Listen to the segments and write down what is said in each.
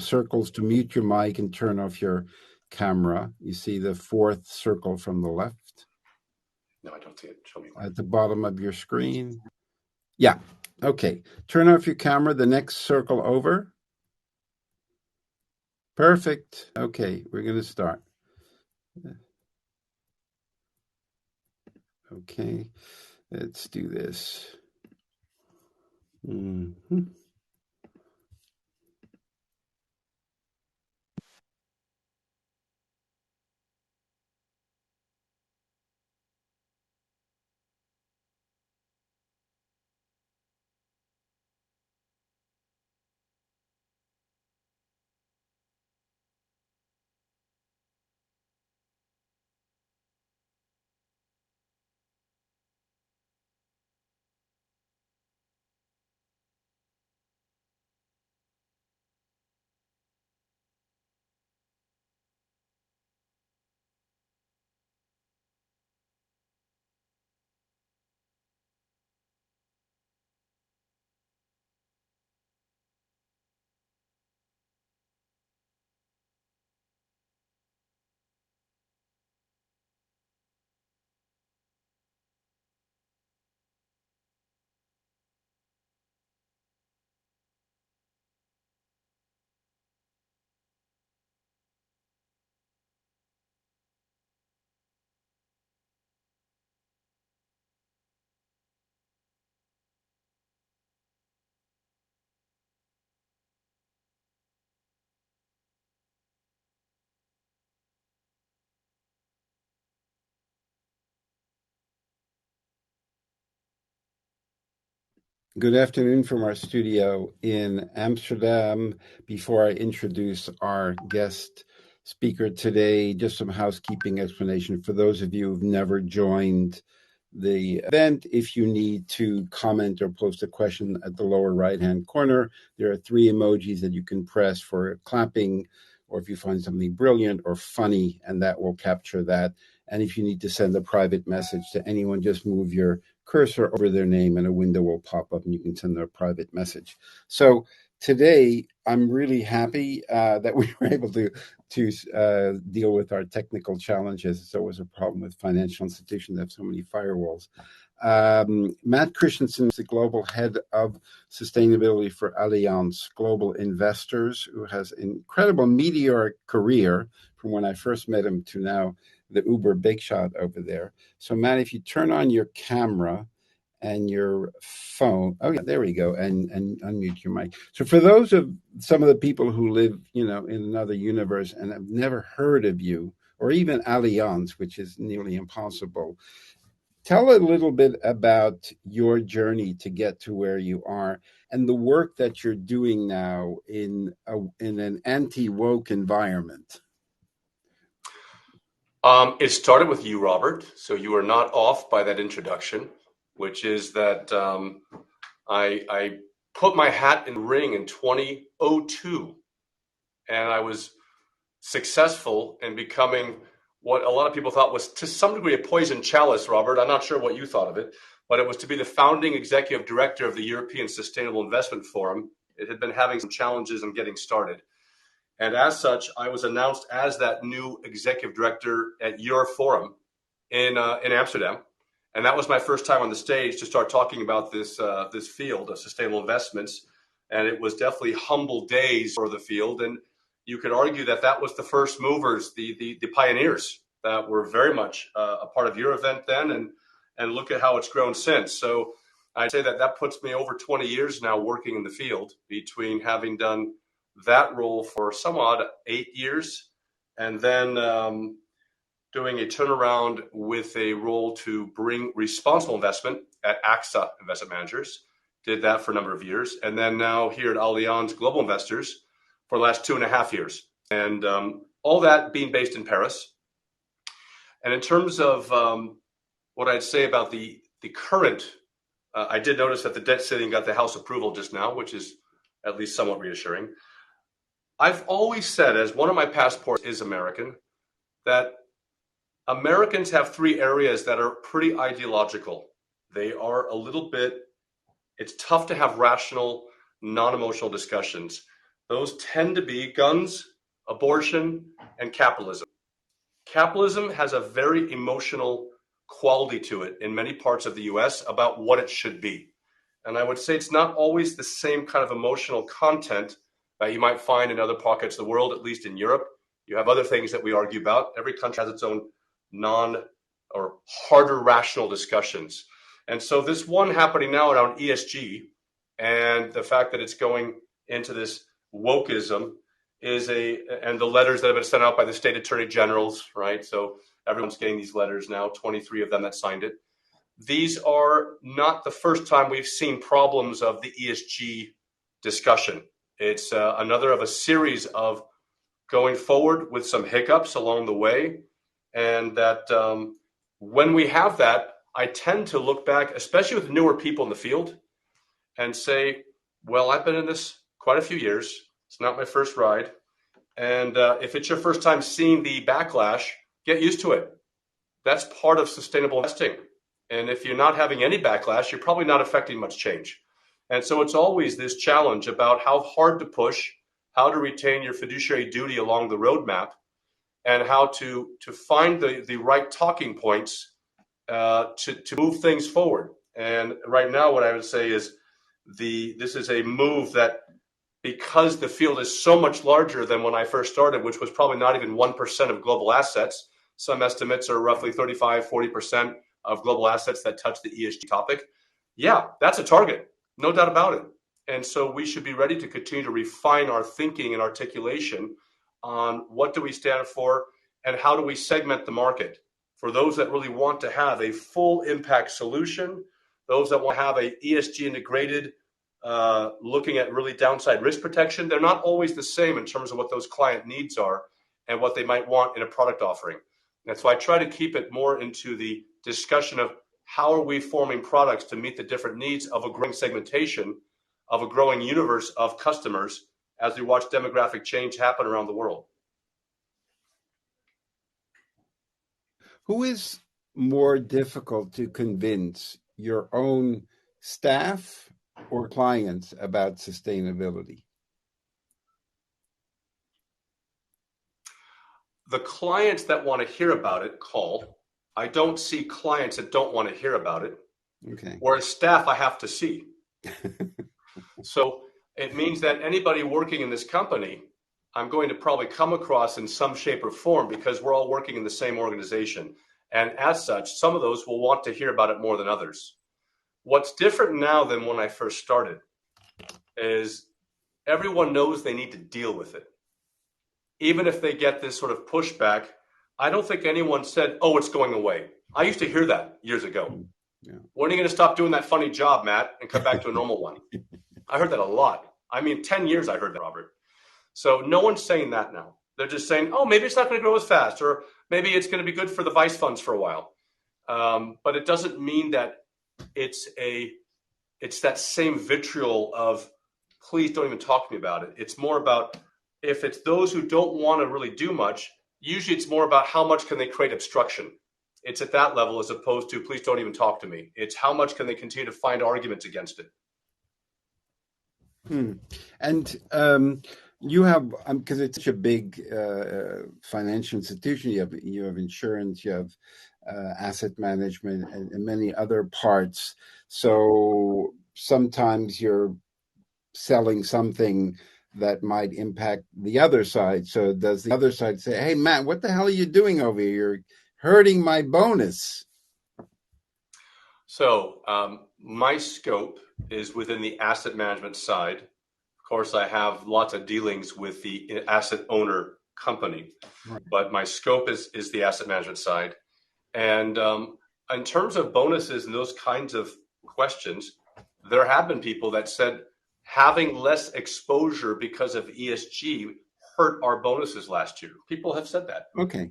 circles to mute your mic and turn off your camera. You see the fourth circle from the left? No, I don't see it. Show me. At the bottom of your screen. Yeah. Okay. Turn off your camera. The next circle over. Perfect. Okay. We're going to start. Okay. Let's do this. Mm-hmm. Good afternoon from our studio in Amsterdam. Before I introduce our guest speaker today, just some housekeeping explanation for those of you who've never joined the event. If you need to comment or post a question at the lower right-hand corner, there are 3 emojis that you can press for clapping, or if you find something brilliant or funny, and that will capture that. And if you need to send a private message to anyone, just move your cursor over their name and a window will pop up and you can send them a private message. So today, I'm really happy that we were able to deal with our technical challenges. It's always a problem with financial institutions that have so many firewalls. Matt Christensen is the global head of sustainability for Allianz Global Investors, who has an incredible meteoric career from when I first met him to now the Uber big shot over there. So Matt, if you turn on your camera and your phone, oh yeah, there we go, and unmute your mic. So for those of some of the people who live, in another universe and have never heard of you, or even Allianz, which is nearly impossible, tell a little bit about your journey to get to where you are and the work that you're doing now in an anti-woke environment. It started with you, Robert. So you are not off by that introduction, which is that I put my hat in the ring in 2002, and I was successful in becoming what a lot of people thought was to some degree a poison chalice, Robert. I'm not sure what you thought of it, but it was to be the founding executive director of the European Sustainable Investment Forum. It had been having some challenges in getting started. And as such, I was announced as that new executive director at your forum in Amsterdam. And that was my first time on the stage to start talking about this field of sustainable investments. And it was definitely humble days for the field. And you could argue that was the first movers, the pioneers that were very much a part of your event then. And look at how it's grown since. So I'd say that puts me over 20 years now working in the field, between having done that role for somewhat 8 years, and then doing a turnaround with a role to bring responsible investment at AXA Investment Managers. Did that for a number of years, and then now here at Allianz Global Investors for the last 2.5 years, and all that being based in Paris. And in terms of what I'd say about the current, I did notice that the debt ceiling got the House approval just now, which is at least somewhat reassuring. I've always said, as one of my passports is American, that Americans have 3 areas that are pretty ideological. They are a little bit, it's tough to have rational, non-emotional discussions. Those tend to be guns, abortion, and capitalism. Capitalism has a very emotional quality to it in many parts of the US about what it should be. And I would say it's not always the same kind of emotional content that you might find in other pockets of the world, at least in Europe. You have other things that we argue about. Every country has its own or harder rational discussions. And so this one happening now around ESG and the fact that it's going into this wokeism and the letters that have been sent out by the state attorney generals, right? So everyone's getting these letters now, 23 of them that signed it. These are not the first time we've seen problems of the ESG discussion. It's another of a series of going forward with some hiccups along the way. And that when we have that, I tend to look back, especially with newer people in the field, and say, well, I've been in this quite a few years. It's not my first ride. And if it's your first time seeing the backlash, get used to it. That's part of sustainable investing. And if you're not having any backlash, you're probably not affecting much change. And so it's always this challenge about how hard to push, how to retain your fiduciary duty along the roadmap, and how to find the right talking points to move things forward. And right now, what I would say is this is a move that, because the field is so much larger than when I first started, which was probably not even 1% of global assets. Some estimates are roughly 35, 40% of global assets that touch the ESG topic. Yeah, that's a target, no doubt about it. And so we should be ready to continue to refine our thinking and articulation on what do we stand for and how do we segment the market for those that really want to have a full impact solution, those that want to have a ESG integrated, looking at really downside risk protection. They're not always the same in terms of what those client needs are and what they might want in a product offering. That's why I try to keep it more into the discussion of how are we forming products to meet the different needs of a growing segmentation, of a growing universe of customers as we watch demographic change happen around the world. Who is more difficult to convince, your own staff or clients, about sustainability? The clients that want to hear about it call. I don't see clients that don't want to hear about it. Okay. Or as staff, I have to see. So it means that anybody working in this company, I'm going to probably come across in some shape or form because we're all working in the same organization. And as such, some of those will want to hear about it more than others. What's different now than when I first started is everyone knows they need to deal with it. Even if they get this sort of pushback, I don't think anyone said, oh, it's going away. I used to hear that years ago. Yeah. When are you going to stop doing that funny job, Matt, and come back to a normal one? I heard that a lot. I mean, 10 years I heard that, Robert. So no one's saying that now. They're just saying, oh, maybe it's not going to grow as fast, or maybe it's going to be good for the vice funds for a while. But it doesn't mean that it's that same vitriol of, please don't even talk to me about it. It's more about, if it's those who don't want to really do much, usually it's more about how much can they create obstruction. It's at that level as opposed to, please don't even talk to me. It's how much can they continue to find arguments against it. And you have, because it's such a big financial institution, you have insurance, you have asset management, and many other parts. So sometimes you're selling something that might impact the other side. So does the other side say, hey, Matt, what the hell are you doing over here? You're hurting my bonus. So my scope is within the asset management side. Of course, I have lots of dealings with the asset owner company, right, but my scope is the asset management side. And in terms of bonuses and those kinds of questions, there have been people that said having less exposure because of ESG hurt our bonuses last year. People have said that. Okay.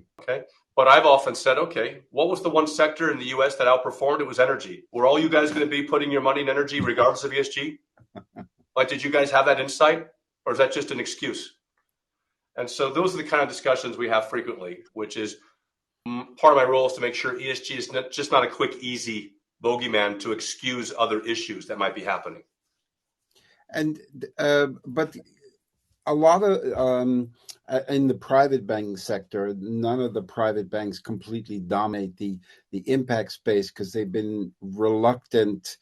But I've often said, okay, what was the one sector in the US that outperformed? It was energy. Were all you guys going to be putting your money in energy regardless of ESG? Like, did you guys have that insight? Or is that just an excuse? And so those are the kind of discussions we have frequently, which is part of my role is to make sure ESG is just not a quick, easy bogeyman to excuse other issues that might be happening. And but a lot of in the private banking sector, none of the private banks completely dominate the impact space because they've been reluctant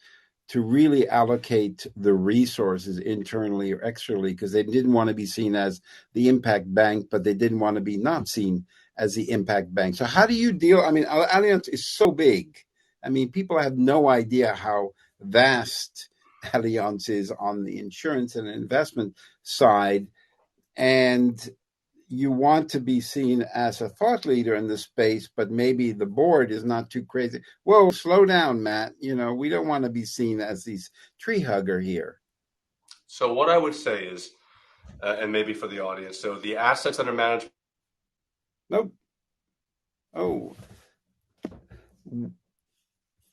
to really allocate the resources internally or externally because they didn't want to be seen as the impact bank, but they didn't want to be not seen as the impact bank. So how do you deal? I mean, Allianz is so big. I mean, people have no idea how vast Allianz is on the insurance and investment side. And you want to be seen as a thought leader in the space, but maybe the board is not too crazy. Whoa, slow down, Matt. You know, we don't want to be seen as these tree hugger here. So what I would say is, and maybe for the audience, so the assets under management. Nope. Oh.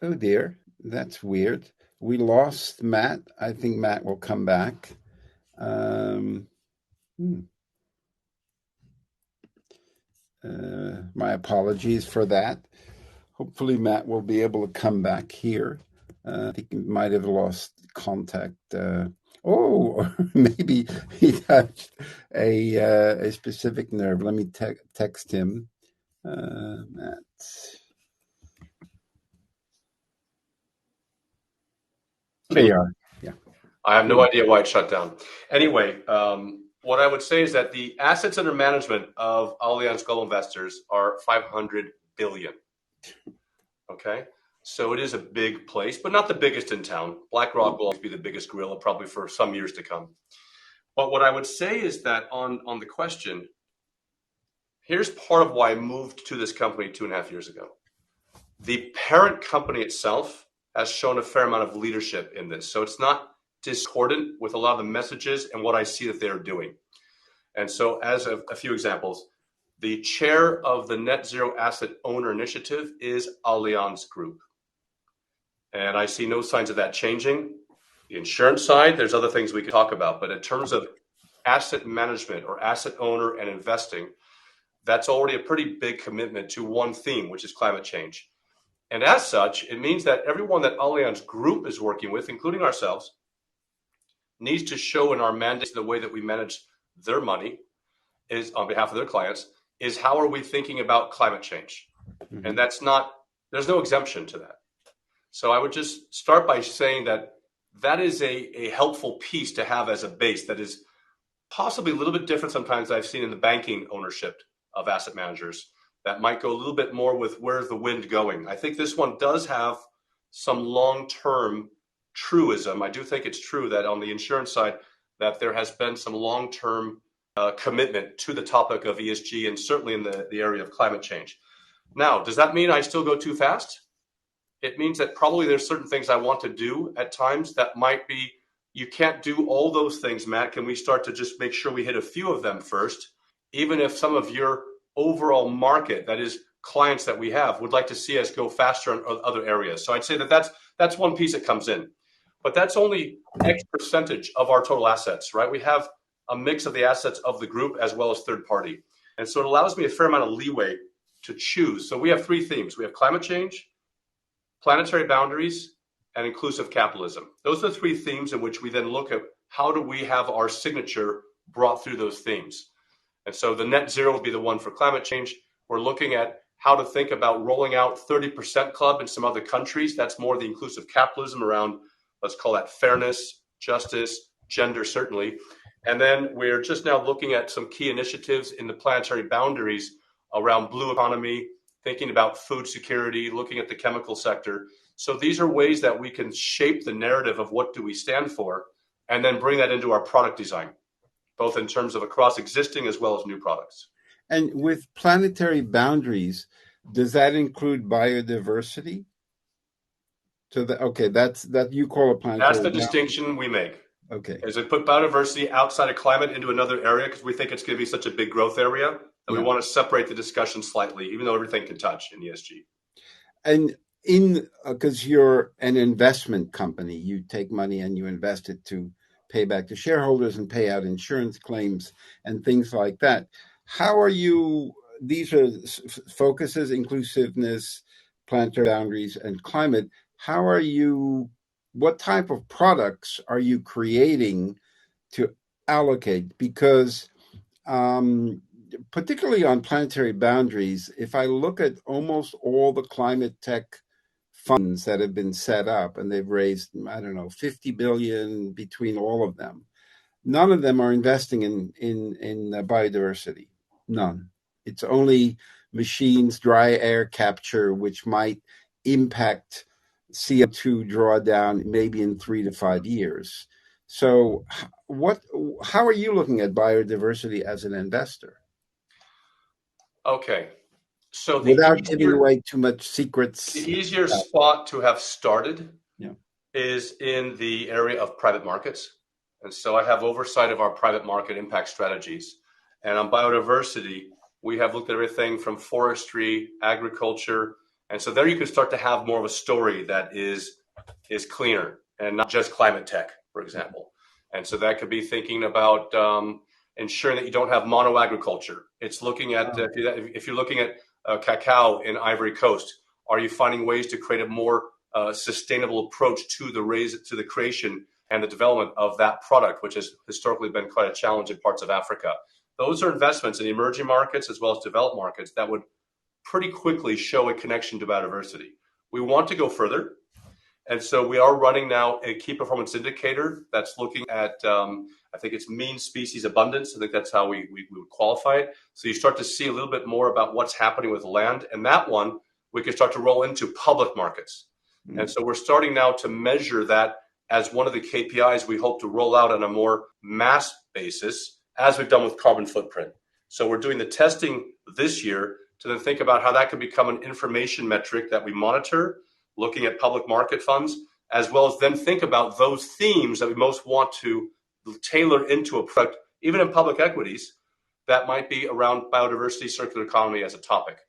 Oh dear. That's weird. We lost Matt. I think Matt will come back. My apologies for that. Hopefully Matt will be able to come back here. I think he might have lost contact. Or maybe he touched a specific nerve. Let me text him. Matt. There you are. Yeah. I have no idea why it shut down. Anyway, what I would say is that the assets under management of Allianz Global Investors are 500 billion. Okay, so it is a big place, but not the biggest in town. BlackRock will always be the biggest gorilla probably for some years to come. But what I would say is that on the question, here's part of why I moved to this company 2.5 years ago. The parent company itself has shown a fair amount of leadership in this. So it's not discordant with a lot of the messages and what I see that they're doing. And so as a few examples, the chair of the Net Zero Asset Owner Initiative is Allianz Group. And I see no signs of that changing. The insurance side, there's other things we could talk about. But in terms of asset management or asset owner and investing, that's already a pretty big commitment to one theme, which is climate change. And as such, it means that everyone that Allianz Group is working with, including ourselves, needs to show in our mandates the way that we manage their money is on behalf of their clients is how are we thinking about climate change? Mm-hmm. And there's no exemption to that. So I would just start by saying that is a helpful piece to have as a base that is possibly a little bit different sometimes I've seen in the banking ownership of asset managers that might go a little bit more with where's the wind going. I think this one does have some long-term truism. I do think it's true that on the insurance side that there has been some long-term commitment to the topic of ESG and certainly in the area of climate change. Now, does that mean I still go too fast? It means that probably there's certain things I want to do at times that might be, you can't do all those things, Matt. Can we start to just make sure we hit a few of them first, even if some of your overall market, that is clients that we have, would like to see us go faster in other areas. So I'd say that's one piece that comes in. But that's only X percentage of our total assets, right? We have a mix of the assets of the group as well as third party. And so it allows me a fair amount of leeway to choose. So we have three themes. We have climate change, planetary boundaries, and inclusive capitalism. Those are the three themes in which we then look at how do we have our signature brought through those themes. And so the net zero will be the one for climate change. We're looking at how to think about rolling out 30% club in some other countries. That's more the inclusive capitalism around, let's call that fairness, justice, gender, certainly. And then we're just now looking at some key initiatives in the planetary boundaries around blue economy, thinking about food security, looking at the chemical sector. So these are ways that we can shape the narrative of what do we stand for and then bring that into our product design, both in terms of across existing as well as new products. And with planetary boundaries, does that include biodiversity? So that you call a planetary. That's the distinction we make. Okay. Is it put biodiversity outside of climate into another area because we think it's going to be such a big growth area that we want to separate the discussion slightly, even though everything can touch in ESG. And because you're an investment company, you take money and you invest it to pay back to shareholders and pay out insurance claims and things like that. How are you? These are focuses: inclusiveness, planetary boundaries, and climate. How are you? What type of products are you creating to allocate? Because particularly on planetary boundaries, if I look at almost all the climate tech funds that have been set up, and they've raised, I don't know, 50 billion between all of them, none of them are investing in biodiversity. None. It's only machines, dry air capture, which might impact CO2 drawdown maybe in 3 to 5 years. So, how are you looking at biodiversity as an investor? Okay, so Without giving away too much the secrets. easier spot to have started Yeah. is in the area of private markets. And so I have oversight of our private market impact strategies. And on biodiversity, we have looked at everything from forestry, agriculture. And so there you can start to have more of a story that is cleaner and not just climate tech, for example. And so that could be thinking about ensuring that you don't have mono agriculture. It's looking at, if you're looking at cacao in Ivory Coast, are you finding ways to create a more sustainable approach to the creation and the development of that product, which has historically been quite a challenge in parts of Africa? Those are investments in emerging markets as well as developed markets that would pretty quickly show a connection to biodiversity. We want to go further. And so we are running now a key performance indicator that's looking at, I think it's mean species abundance. I think that's how we would qualify it. So you start to see a little bit more about what's happening with land. And that one, we can start to roll into public markets. And so we're starting now to measure that as one of the KPIs we hope to roll out on a more mass basis, as we've done with carbon footprint. So we're doing the testing this year to then think about how that could become an information metric that we monitor, looking at public market funds, as well as then think about those themes that we most want to tailor into a product, even in public equities, that might be around biodiversity, circular economy as a topic.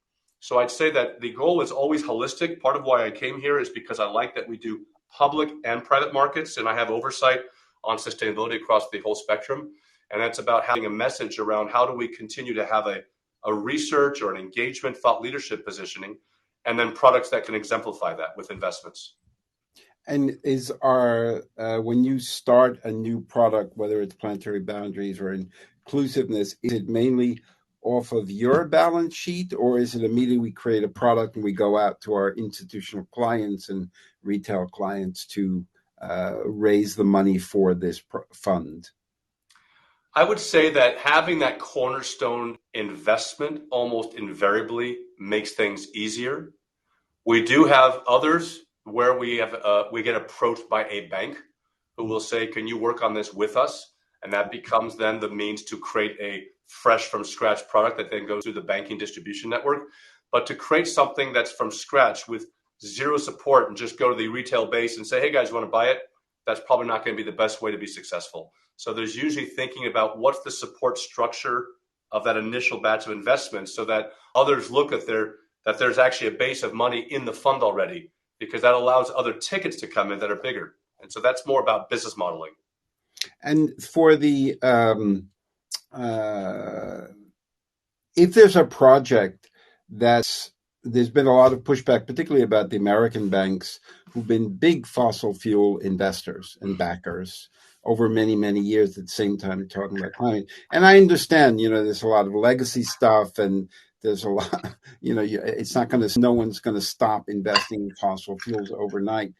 So I'd say that the goal is always holistic. Part of why I came here is because I like that we do public and private markets, and I have oversight on sustainability across the whole spectrum. And that's about having a message around how do we continue to have a research or an engagement, thought leadership positioning, and then products that can exemplify that with investments. And when you start a new product, whether it's planetary boundaries or inclusiveness, is it mainly off of your balance sheet, or is it immediately we create a product and we go out to our institutional clients and retail clients to raise the money for this fund? I would say that having that cornerstone investment almost invariably makes things easier. We do have others where we get approached by a bank who will say, can you work on this with us? And that becomes then the means to create a fresh from scratch product that then goes through the banking distribution network. But to create something that's from scratch with zero support and just go to the retail base and say, hey guys, you want to buy it? That's probably not going to be the best way to be successful. So there's usually thinking about what's the support structure of that initial batch of investments so that others look at that there's actually a base of money in the fund already, because that allows other tickets to come in that are bigger. And so that's more about business modeling. And for the, if there's a project there's been a lot of pushback, particularly about the American banks who've been big fossil fuel investors and backers over many, many years at the same time talking about climate. And I understand, there's a lot of legacy stuff and there's a lot, it's not going to, no one's going to stop investing in fossil fuels overnight.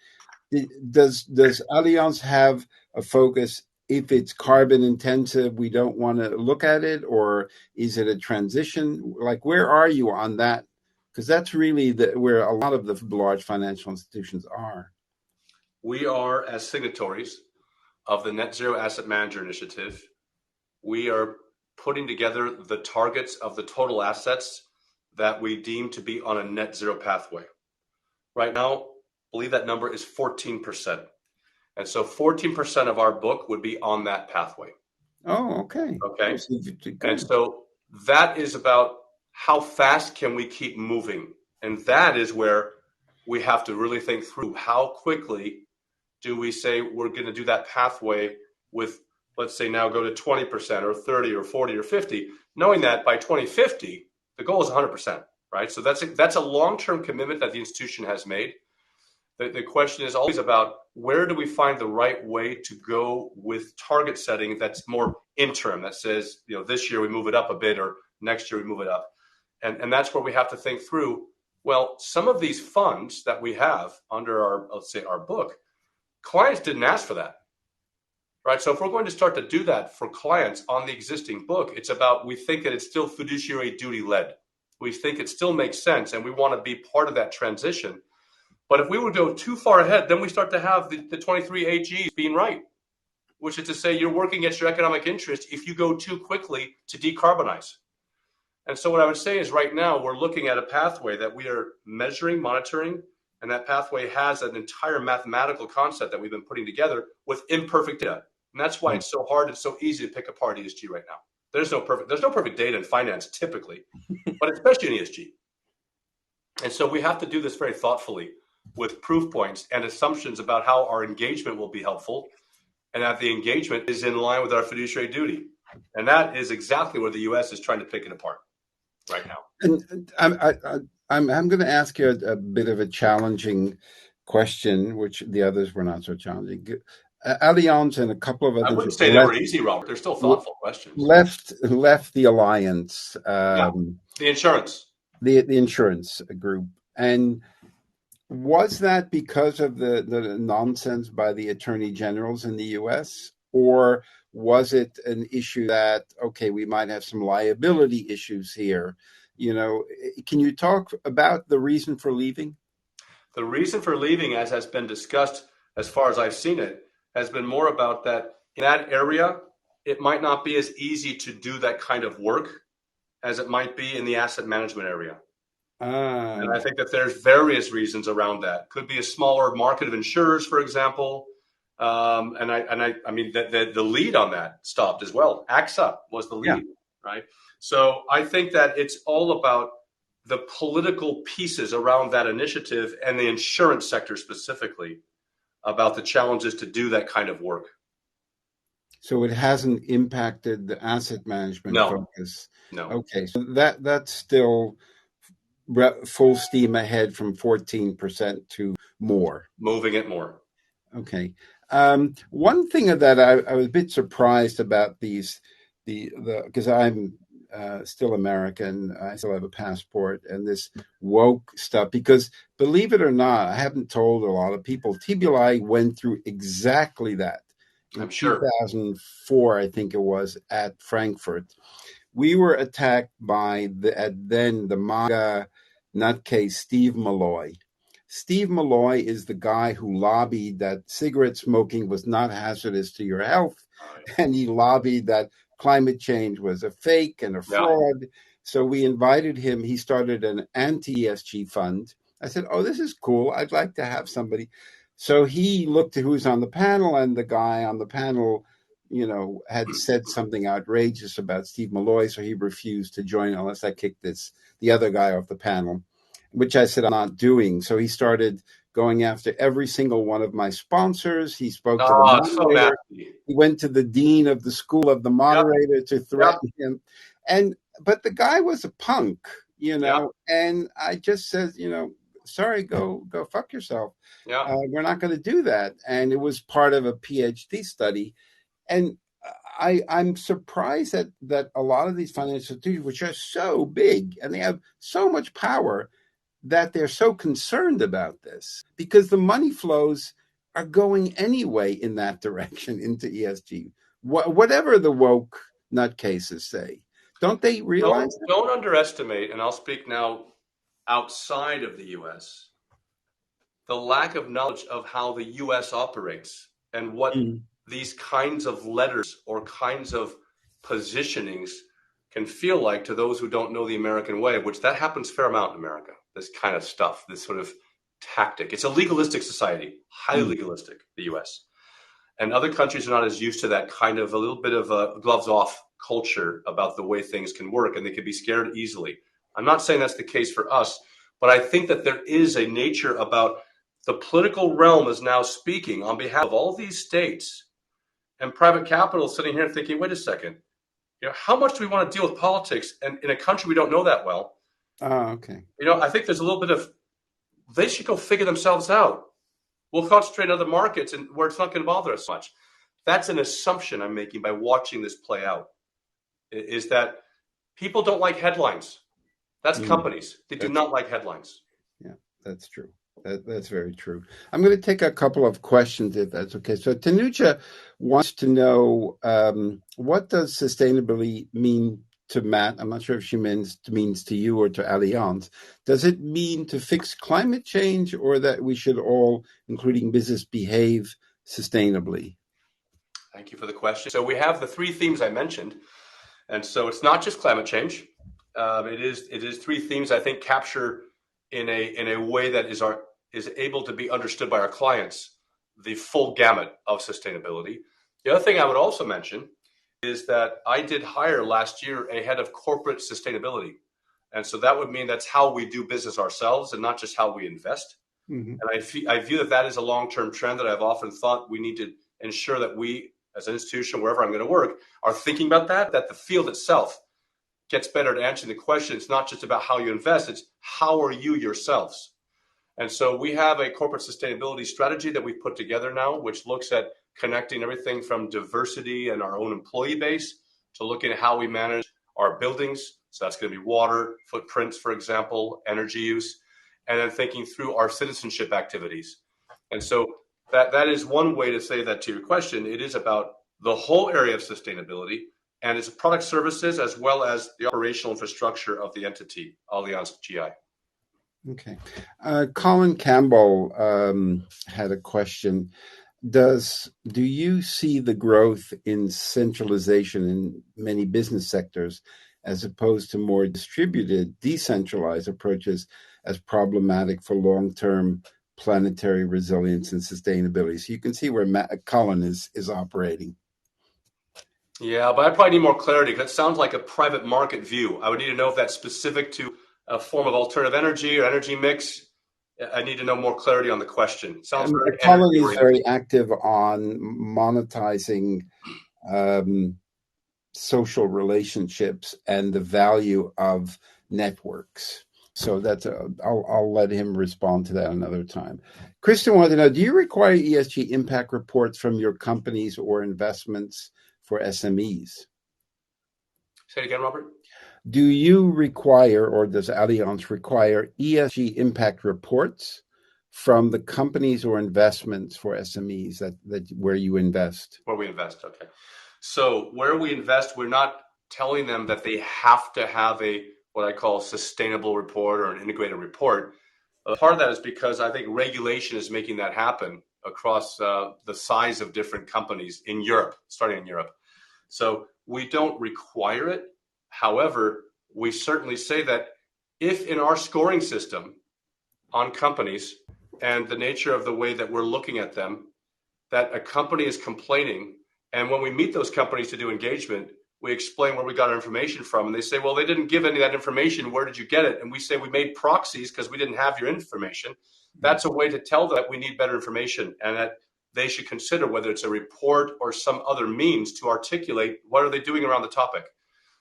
Does Allianz have a focus? If it's carbon intensive, we don't want to look at it, or is it a transition? Like, where are you on that? Because that's really where a lot of the large financial institutions are. We are, as signatories of the Net Zero Asset Manager Initiative, we are putting together the targets of the total assets that we deem to be on a net zero pathway. Right now, I believe that number is 14%. And so 14% of our book would be on that pathway. Oh, okay. Okay. And so that is about how fast can we keep moving? And that is where we have to really think through how quickly do we say we're going to do that pathway with, let's say now go to 20% or 30 or 40 or 50, knowing that by 2050, the goal is 100%, right? So that's a long-term commitment that the institution has made. The question is always about where do we find the right way to go with target setting that's more interim, that says, this year we move it up a bit or next year we move it up. And that's where we have to think through, well, some of these funds that we have under our, let's say, our book, clients didn't ask for that, right? So if we're going to start to do that for clients on the existing book, it's about, we think that it's still fiduciary duty led. We think it still makes sense and we want to be part of that transition. But if we would go too far ahead, then we start to have the 23 AGs being right, which is to say you're working against your economic interest if you go too quickly to decarbonize. And so what I would say is right now we're looking at a pathway that we are measuring, monitoring, and that pathway has an entire mathematical concept that we've been putting together with imperfect data. And that's why it's so hard, it's so easy to pick apart ESG right now. There's no perfect data in finance typically, but especially in ESG. And so we have to do this very thoughtfully with proof points and assumptions about how our engagement will be helpful and that the engagement is in line with our fiduciary duty. And that is exactly where the U.S. is trying to pick it apart right now. And I'm going to ask you a bit of a challenging question, which the others were not so challenging. Allianz and a couple of others. I wouldn't say they were easy, Robert. They're still thoughtful questions. Left the Allianz, the insurance, the insurance group, and was that because of the nonsense by the attorney generals in the U.S., or was it an issue that, okay, we might have some liability issues here? Can you talk about the reason for leaving? The reason for leaving, as has been discussed, as far as I've seen it, has been more about that in that area, it might not be as easy to do that kind of work as it might be in the asset management area. And I think that there's various reasons around that. Could be a smaller market of insurers, for example. I mean, the lead on that stopped as well. AXA was the lead, right? So I think that it's all about the political pieces around that initiative and the insurance sector specifically about the challenges to do that kind of work. So it hasn't impacted the asset management focus? No. Okay, so that's still full steam ahead from 14% to more. Moving it more. Okay. One thing that I was a bit surprised about because I'm still American, I still have a passport, and this woke stuff, because believe it or not, I haven't told a lot of people, TBLI went through exactly that. In 2004, I think it was, at Frankfurt. We were attacked by the MAGA nutcase Steve Malloy. Steve Malloy is the guy who lobbied that cigarette smoking was not hazardous to your health, and he lobbied that climate change was a fake and a fraud. So we invited him. He started an anti-ESG fund. I said, oh, this is cool. I'd like to have somebody. So he looked at who's on the panel, and the guy on the panel, had said something outrageous about Steve Malloy, so he refused to join unless I kicked the other guy off the panel, which I said I'm not doing. So he started going after every single one of my sponsors. He spoke to the moderator. He went to the dean of the school of the moderator to threaten him. But the guy was a punk, and I just said, sorry, go fuck yourself. We're not going to do that. And it was part of a PhD study. And I'm surprised that a lot of these financial institutions, which are so big and they have so much power, that they're so concerned about this, because the money flows are going anyway in that direction into ESG. Whatever the woke nutcases say, don't they realize? Don't underestimate, and I'll speak now outside of the U.S., the lack of knowledge of how the U.S. operates and what these kinds of letters or kinds of positionings can feel like to those who don't know the American way, which that happens a fair amount in America, this kind of stuff, this sort of tactic. It's a legalistic society, highly legalistic, the U.S. And other countries are not as used to that kind of a little bit of a gloves off culture about the way things can work, and they can be scared easily. I'm not saying that's the case for us, but I think that there is a nature about the political realm is now speaking on behalf of all these states, and private capital sitting here thinking, wait a second, how much do we want to deal with politics and in a country we don't know that well? Okay. I think there's a little bit of, they should go figure themselves out. We'll concentrate on other markets and where it's not going to bother us much. That's an assumption I'm making by watching this play out, is that people don't like headlines. That's companies. They do not like headlines. Yeah, that's true. That's very true. I'm going to take a couple of questions, if that's okay. So Tanuja wants to know, what does sustainability mean to Matt? I'm not sure if she means to you or to Allianz. Does it mean to fix climate change, or that we should all, including business, behave sustainably? Thank you for the question. So we have the three themes I mentioned. And so it's not just climate change. It is three themes I think capture in a way that is able to be understood by our clients the full gamut of sustainability. The other thing I would also mention is that I did hire last year a head of corporate sustainability. And so that would mean that's how we do business ourselves and not just how we invest. Mm-hmm. And I view that is a long-term trend that I've often thought we need to ensure that we, as an institution, wherever I'm going to work, are thinking about that the field itself gets better at answering the question. It's not just about how you invest, it's how are you yourselves? And so we have a corporate sustainability strategy that we've put together now, which looks at connecting everything from diversity and our own employee base to looking at how we manage our buildings. So that's going to be water, footprints, for example, energy use, and then thinking through our citizenship activities. And so that is one way to say that to your question. It is about the whole area of sustainability, and it's product services as well as the operational infrastructure of the entity, Allianz GI. Okay. Colin Campbell had a question. Do you see the growth in centralization in many business sectors as opposed to more distributed, decentralized approaches as problematic for long-term planetary resilience and sustainability? So you can see where Colin is operating. Yeah, but I probably need more clarity because it sounds like a private market view. I would need to know if that's specific to a form of alternative energy or energy mix. I need to know more clarity on the question. It sounds very Colin is very active on monetizing social relationships and the value of networks. So that's I'll let him respond to that another time. Kristen wanted to know, do you require ESG impact reports from your companies or investments for SMEs? Say it again, Robert. Do you require, or does Allianz require, ESG impact reports from the companies or investments for SMEs that where you invest? Where we invest, okay. So where we invest, we're not telling them that they have to have what I call sustainable report or an integrated report. Part of that is because I think regulation is making that happen across the size of different companies in Europe, starting in Europe. So we don't require it. However, we certainly say that if in our scoring system on companies and the nature of the way that we're looking at them, that a company is complaining, and when we meet those companies to do engagement, we explain where we got our information from, and they say, well, they didn't give any of that information. Where did you get it? And we say we made proxies because we didn't have your information. That's a way to tell them that we need better information and that they should consider whether it's a report or some other means to articulate what are they doing around the topic.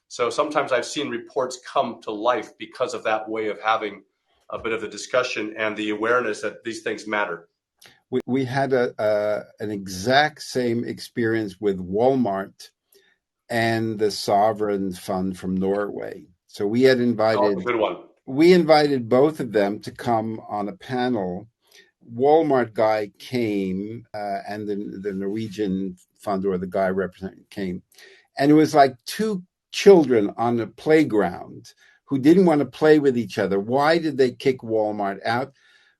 So sometimes I've seen reports come to life because of that way of having a bit of the discussion and the awareness that these things matter. We had an exact same experience with Walmart and the sovereign fund from Norway. So we had invited good one. We invited both of them to come on a panel. Walmart guy came, and the Norwegian fund or the guy representing came, and it was like two children on a playground who didn't want to play with each other. Why did they kick Walmart out?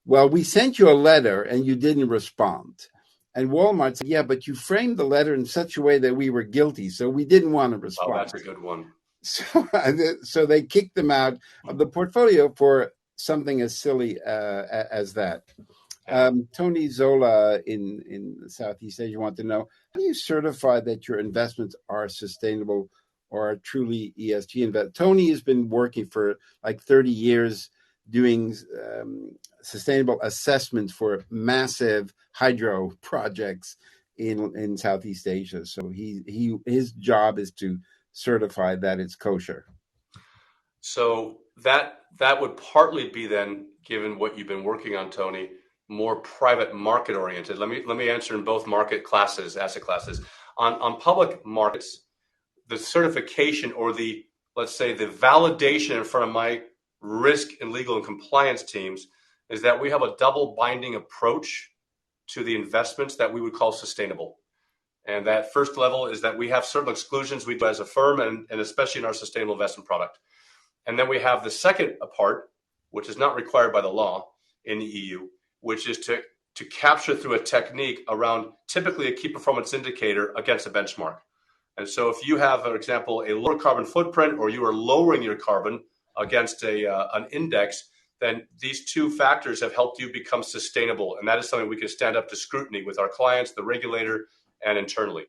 Well, we sent you a letter and you didn't respond. And Walmart said, yeah, but you framed the letter in such a way that we were guilty, so we didn't want to respond. Oh, that's a good one. So they kicked them out of the portfolio for something as silly as that. Tony Zola in Southeast Asia want to know, how do you certify that your investments are sustainable or are truly ESG investments? Tony has been working for like 30 years doing sustainable assessments for massive hydro projects in Southeast Asia. So his job is to certify that it's kosher. So that would partly be then, given what you've been working on, Tony, more private market oriented. Let me answer in both market classes, asset classes. On public markets, the certification or the, let's say, the validation in front of my risk and legal and compliance teams is that we have a double binding approach to the investments that we would call sustainable. And that first level is that we have certain exclusions we do as a firm, and especially in our sustainable investment product. And then we have the second part, which is not required by the law in the EU, which is to capture through a technique around typically a key performance indicator against a benchmark. And so if you have, for example, a lower carbon footprint, or you are lowering your carbon against an index, then these two factors have helped you become sustainable. And that is something we can stand up to scrutiny with our clients, the regulator, and internally.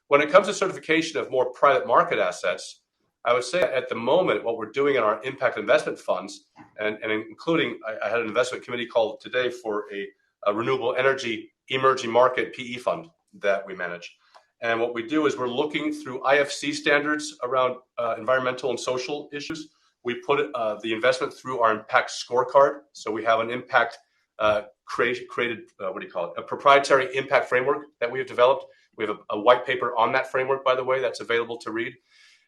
When it comes to certification of more private market assets, I would say at the moment, what we're doing in our impact investment funds, and including, I had an investment committee called today for a renewable energy emerging market PE fund that we manage. And what we do is we're looking through IFC standards around environmental and social issues. We put the investment through our impact scorecard. So we have an impact created, a proprietary impact framework that we have developed. We have a white paper on that framework, by the way, that's available to read.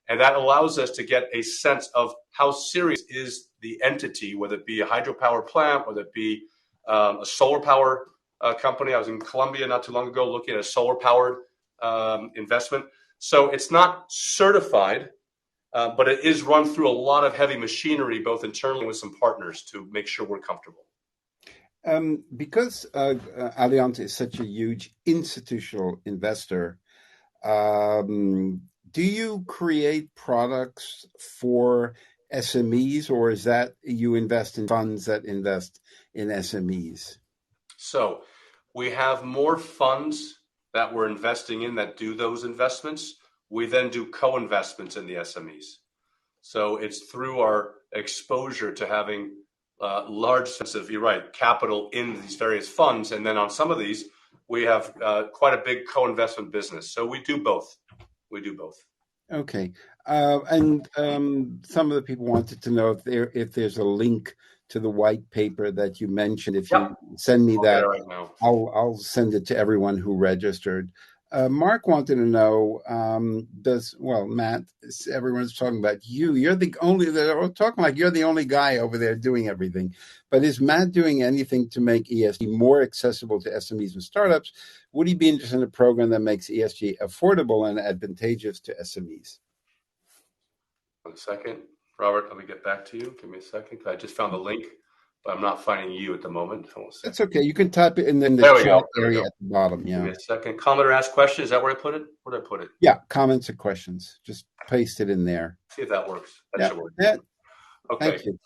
And that allows us to get a sense of how serious is the entity, whether it be a hydropower plant, whether it be a solar power company. I was in Colombia not too long ago looking at a solar powered investment. So it's not certified, but it is run through a lot of heavy machinery, both internally with some partners, to make sure we're comfortable. Because Allianz is such a huge institutional investor, do you create products for SMEs, or is that you invest in funds that invest in SMEs? So we have more funds that we're investing in that do those investments. We then do co-investments in the SMEs. So it's through our exposure to having large sense of, you're right, capital in these various funds. And then on some of these, we have quite a big co-investment business. So we do both. We do both. Okay. And some of the people wanted to know if there's a link to the white paper that you mentioned. If you send me that, right now. I'll send it to everyone who registered. Mark wanted to know, Matt, everyone's talking about you. They're talking like you're the only guy over there doing everything. But is Matt doing anything to make ESG more accessible to SMEs and startups? Would he be interested in a program that makes ESG affordable and advantageous to SMEs? 1 second. Robert, let me get back to you. Give me a second. I just found the link, but I'm not finding you at the moment. That's okay. You can type it in the chat area at the bottom. Yeah. Give me a second. Comment or ask question. Is that where I put it? Where did I put it? Yeah. Comments or questions. Just paste it in there. See if that works. That should work. Yeah. Okay. Thank you.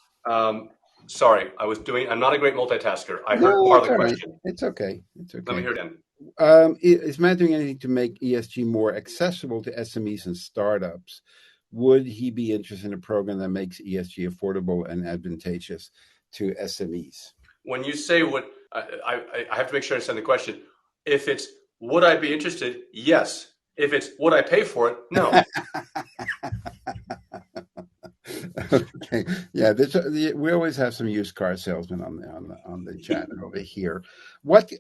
Sorry, I'm not a great multitasker. I heard part of the question. It's okay. Let me hear it again. Is Matt doing anything to make ESG more accessible to SMEs and startups? Would he be interested in a program that makes ESG affordable and advantageous to SMEs? When you say what, I have to make sure I understand the question. If it's would I be interested? Yes. If it's would I pay for it? No. Okay. Yeah, we always have some used car salesmen on the chat over here. What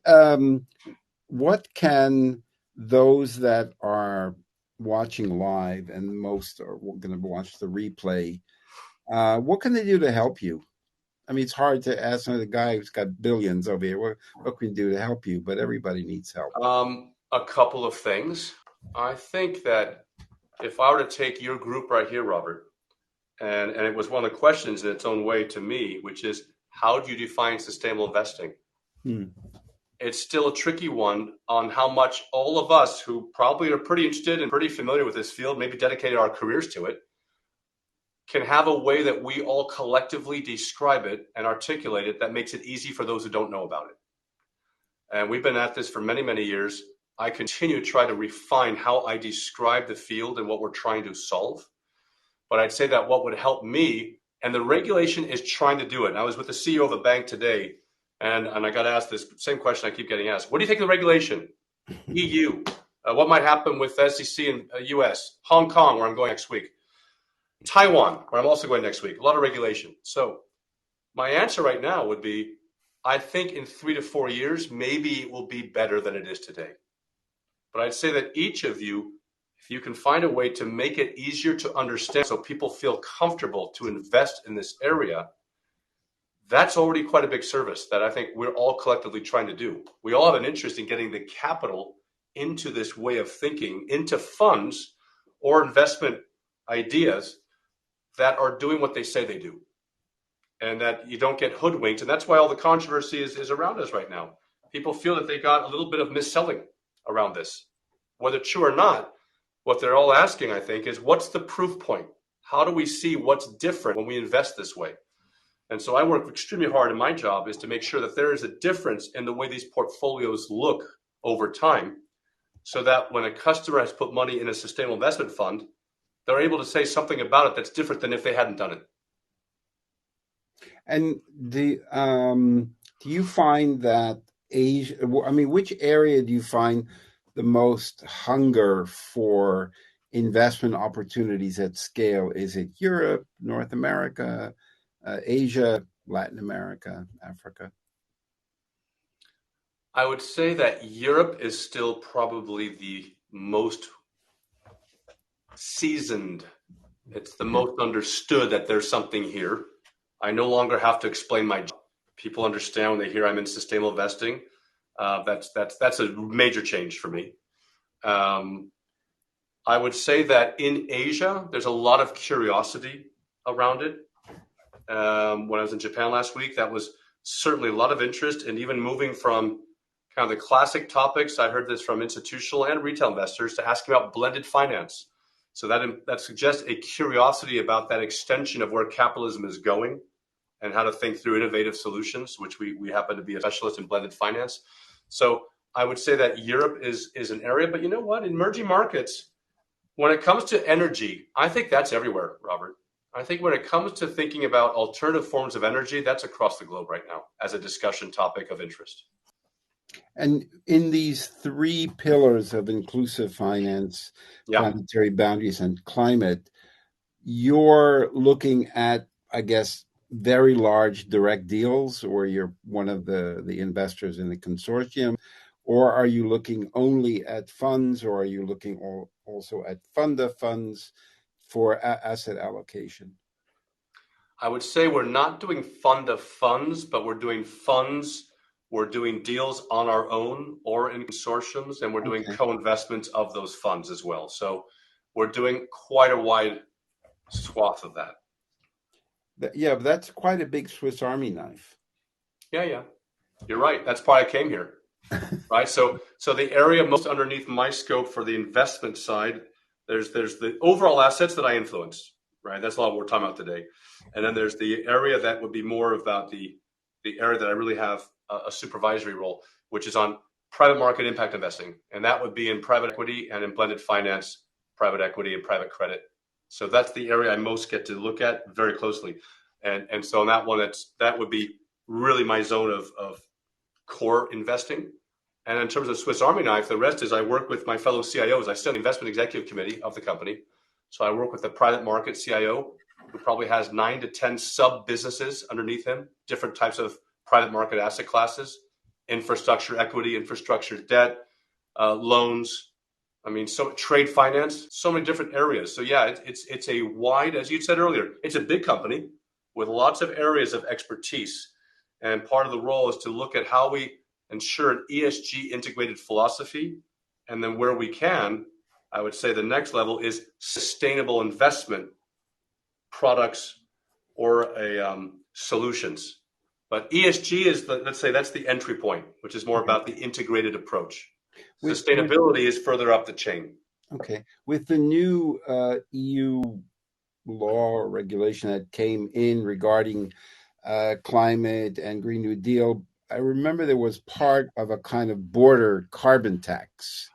can those that are watching live, and most are going to watch the replay, what can they do to help you? I mean, it's hard to ask the guy who's got billions over here, what can we do to help you? But everybody needs help. A couple of things. I think that if I were to take your group right here, Robert, and it was one of the questions in its own way to me, which is, how do you define sustainable investing? It's still a tricky one on how much all of us who probably are pretty interested and pretty familiar with this field, maybe dedicated our careers to it, can have a way that we all collectively describe it and articulate it that makes it easy for those who don't know about it. And we've been at this for many, many years. I continue to try to refine how I describe the field and what we're trying to solve. But I'd say that what would help me, and the regulation is trying to do it. And I was with the CEO of a bank today, and I got asked this same question I keep getting asked. What do you think of the regulation? EU. What might happen with SEC in US? Hong Kong, where I'm going next week. Taiwan, where I'm also going next week. A lot of regulation. So my answer right now would be, I think in 3 to 4 years, maybe it will be better than it is today. But I'd say that each of you, if you can find a way to make it easier to understand so people feel comfortable to invest in this area, that's already quite a big service that I think we're all collectively trying to do. We all have an interest in getting the capital into this way of thinking, into funds or investment ideas that are doing what they say they do, and that you don't get hoodwinked. And that's why all the controversy is around us right now. People feel that they got a little bit of misselling around this. Whether true or not, what they're all asking, I think, is what's the proof point? How do we see what's different when we invest this way? And so I work extremely hard, and my job is to make sure that there is a difference in the way these portfolios look over time, so that when a customer has put money in a sustainable investment fund, they're able to say something about it that's different than if they hadn't done it. And do you find that Asia, I mean, which area do you find the most hunger for investment opportunities at scale? Is it Europe, North America, Asia, Latin America, Africa? I would say that Europe is still probably the most seasoned. It's the most understood that there's something here. I no longer have to explain my job. People understand when they hear I'm in sustainable investing. That's a major change for me. I would say that in Asia, there's a lot of curiosity around it. When I was in Japan last week, that was certainly a lot of interest, and even moving from kind of the classic topics, I heard this from institutional and retail investors, to asking about blended finance. So that suggests a curiosity about that extension of where capitalism is going and how to think through innovative solutions, which we happen to be a specialist in blended finance. So I would say that Europe is an area, but you know what? In emerging markets, when it comes to energy, I think that's everywhere, Robert. I think when it comes to thinking about alternative forms of energy, that's across the globe right now as a discussion topic of interest. And in these three pillars of inclusive finance, planetary boundaries, and climate, you're looking at, I guess, very large direct deals, or you're one of the investors in the consortium, or are you looking only at funds, or are you looking also at fund of funds for asset allocation? I would say we're not doing fund of funds, but we're doing funds. We're doing deals on our own or in consortiums, and we're doing co-investments of those funds as well. So we're doing quite a wide swath of that. Yeah, but that's quite a big Swiss Army knife. Yeah. You're right. That's why I came here. Right. So the area most underneath my scope for the investment side, there's the overall assets that I influence. Right. That's a lot of what we're talking about today. And then there's the area that would be more about the area that I really have a supervisory role, which is on private market impact investing. And that would be in private equity and in blended finance, private equity and private credit. So that's the area I most get to look at very closely. And so on that one, that would be really my zone of core investing. And in terms of Swiss Army knife, the rest is I work with my fellow CIOs. I sit on the investment executive committee of the company. So I work with the private market CIO, who probably has 9 to 10 sub businesses underneath him, different types of private market asset classes, infrastructure equity, infrastructure debt, loans. I mean, so trade finance, so many different areas. So yeah, it's a wide, as you said earlier, it's a big company with lots of areas of expertise. And part of the role is to look at how we ensure an ESG integrated philosophy. And then where we can, I would say the next level is sustainable investment products or solutions. But ESG is, let's say that's the entry point, which is more about the integrated approach. Sustainability is further up the chain. Okay. With the new EU law or regulation that came in regarding climate and Green New Deal, I remember there was part of a kind of border carbon tax.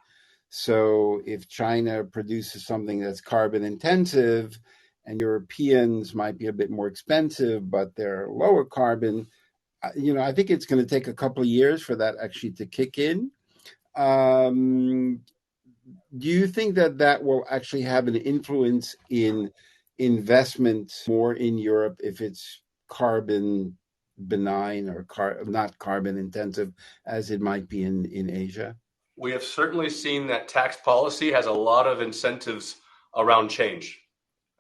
So if China produces something that's carbon intensive and Europeans might be a bit more expensive, but they're lower carbon, I think it's going to take a couple of years for that actually to kick in. Do you think that will actually have an influence in investment more in Europe if it's carbon benign or not carbon intensive as it might be in Asia? We have certainly seen that tax policy has a lot of incentives around change.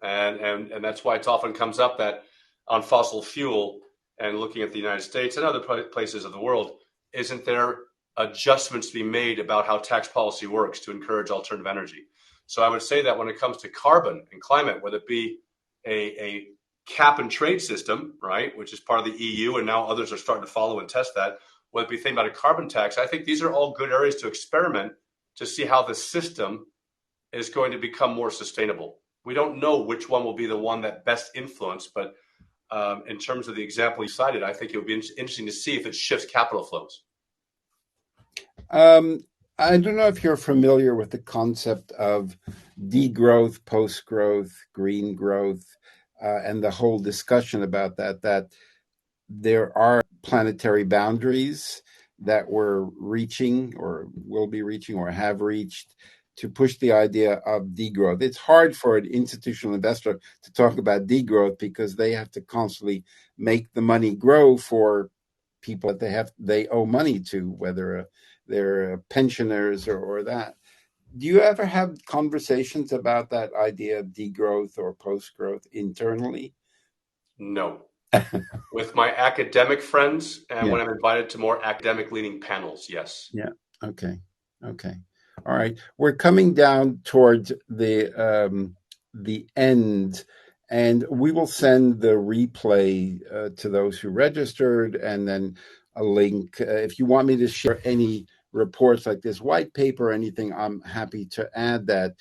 And that's why it often comes up that on fossil fuel and looking at the United States and other places of the world, isn't there adjustments to be made about how tax policy works to encourage alternative energy? So I would say that when it comes to carbon and climate, whether it be a cap and trade system, right, which is part of the EU, and now others are starting to follow and test that, whether it be thinking about a carbon tax, I think these are all good areas to experiment to see how the system is going to become more sustainable. We don't know which one will be the one that best influence, but in terms of the example you cited, I think it would be interesting to see if it shifts capital flows. I don't know if you're familiar with the concept of degrowth, post-growth, green growth, and the whole discussion about that there are planetary boundaries that we're reaching or will be reaching or have reached to push the idea of degrowth. It's hard for an institutional investor to talk about degrowth because they have to constantly make the money grow for people that they owe money to, whether they're pensioners or that. Do you ever have conversations about that idea of degrowth or post-growth internally? No. With my academic friends and when I'm invited to more academic leaning panels, yes. Yeah. Okay. All right. We're coming down towards the end, and we will send the replay to those who registered, and then a link. If you want me to share any reports like this white paper or anything, I'm happy to add that.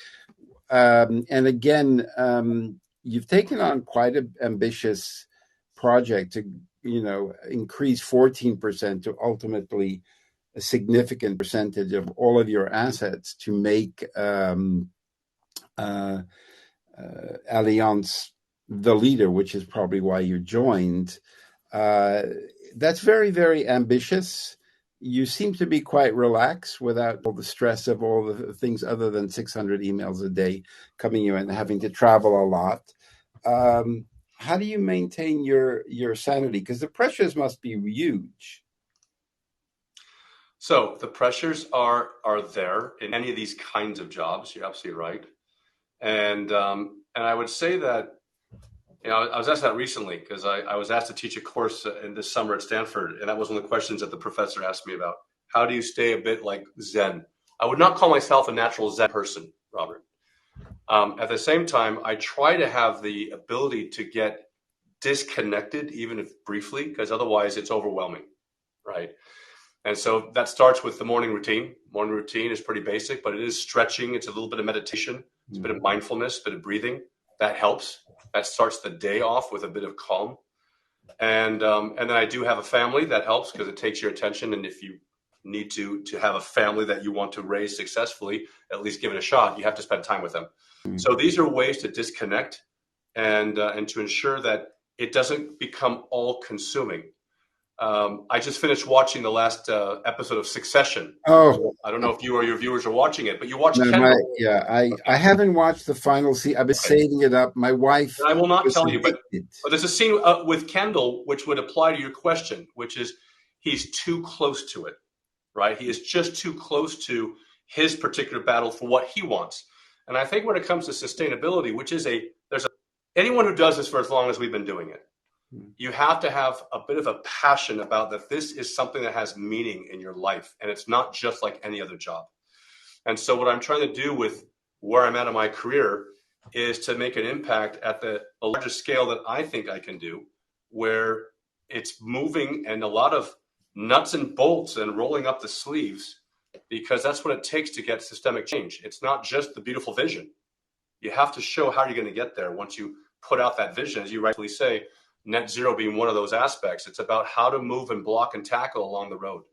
And again, you've taken on quite an ambitious project to, increase 14% to ultimately a significant percentage of all of your assets to make Allianz the leader, which is probably why you joined. That's very, very ambitious. You seem to be quite relaxed without all the stress of all the things other than 600 emails a day coming in and having to travel a lot. How do you maintain your sanity? Because the pressures must be huge. So the pressures are there in any of these kinds of jobs. You're absolutely right. And I would say that, I was asked that recently because I was asked to teach a course in this summer at Stanford. And that was one of the questions that the professor asked me about. How do you stay a bit like Zen? I would not call myself a natural Zen person, Robert. At the same time, I try to have the ability to get disconnected, even if briefly, because otherwise it's overwhelming, right? And so that starts with the morning routine. Morning routine is pretty basic, but it is stretching. It's a little bit of meditation. It's a bit of mindfulness, a bit of breathing. That helps. That starts the day off with a bit of calm. And then I do have a family. That helps because it takes your attention. And if you need to have a family that you want to raise successfully, at least give it a shot, you have to spend time with them. So these are ways to disconnect and to ensure that it doesn't become all consuming. I just finished watching the last episode of Succession. Oh, I don't know if you or your viewers are watching it, but you watched no, Kendall. I haven't watched the final season. I've been saving it up. My wife. And I will not tell you, but there's a scene with Kendall which would apply to your question, which is he's too close to it, right? He is just too close to his particular battle for what he wants. And I think when it comes to sustainability, which is anyone who does this for as long as we've been doing it, you have to have a bit of a passion about that this is something that has meaning in your life, and it's not just like any other job. And so what I'm trying to do with where I'm at in my career is to make an impact at the largest scale that I think I can do, where it's moving and a lot of nuts and bolts and rolling up the sleeves, because that's what it takes to get systemic change. It's not just the beautiful vision. You have to show how you're going to get there once you put out that vision, as you rightfully say, net zero being one of those aspects. It's about how to move and block and tackle along the road.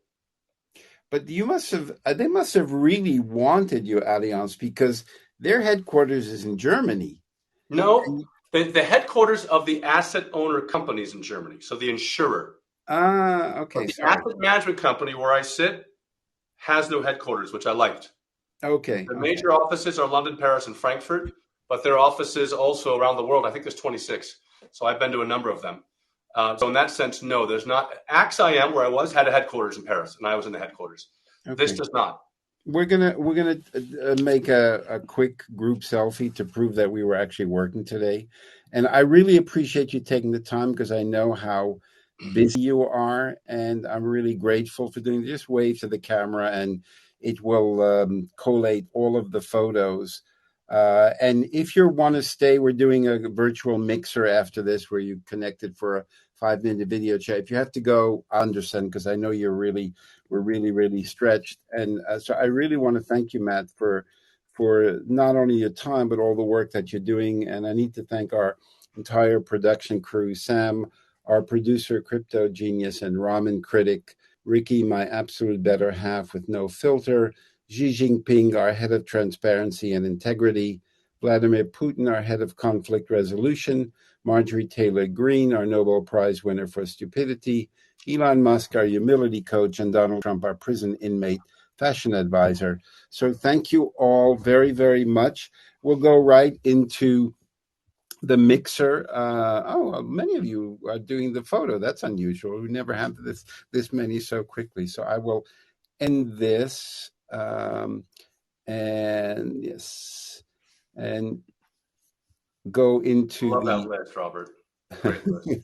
But they must have really wanted you, Allianz, because their headquarters is in Germany. No, the headquarters of the asset owner companies in Germany. So the insurer. Okay. But the asset management company where I sit has no headquarters, which I liked. Okay. The major offices are London, Paris, and Frankfurt, but there are offices also around the world. I think there's 26. So I've been to a number of them. So in that sense, no, there's not. AXIM, where I was, had a headquarters in Paris, and I was in the headquarters. This Okay. does not. We're gonna make a quick group selfie to prove that we were actually working today, and I really appreciate you taking the time because I know how busy you are, and I'm really grateful for doing this. Wave to the camera, and it will collate all of the photos. And if you want to stay, we're doing a virtual mixer after this, where you connected for a 5-minute video chat. If you have to go, I understand because I know we're really stretched. And so I really want to thank you, Matt, for not only your time but all the work that you're doing. And I need to thank our entire production crew: Sam, our producer, Crypto Genius, and Ramen Critic; Ricky, my absolute better half with no filter; Xi Jinping, our head of transparency and integrity; Vladimir Putin, our head of conflict resolution; Marjorie Taylor Greene, our Nobel Prize winner for stupidity; Elon Musk, our humility coach; and Donald Trump, our prison inmate fashion advisor. So thank you all very much. We'll go right into the mixer. Many of you are doing the photo. That's unusual. We never have this many so quickly. So I will end this. And yes, and go I into love the that list, Robert. Great list.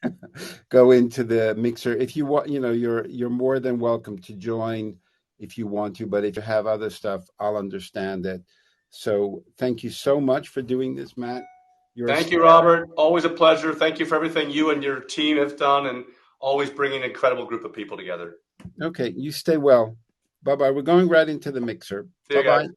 go into the mixer. If you want, you're more than welcome to join if you want to. But if you have other stuff, I'll understand it. So thank you so much for doing this, Matt. Thank you, Robert. Always a pleasure. Thank you for everything you and your team have done, and always bringing an incredible group of people together. Okay, you stay well. Bye-bye. We're going right into the mixer. See you Bye-bye. guys.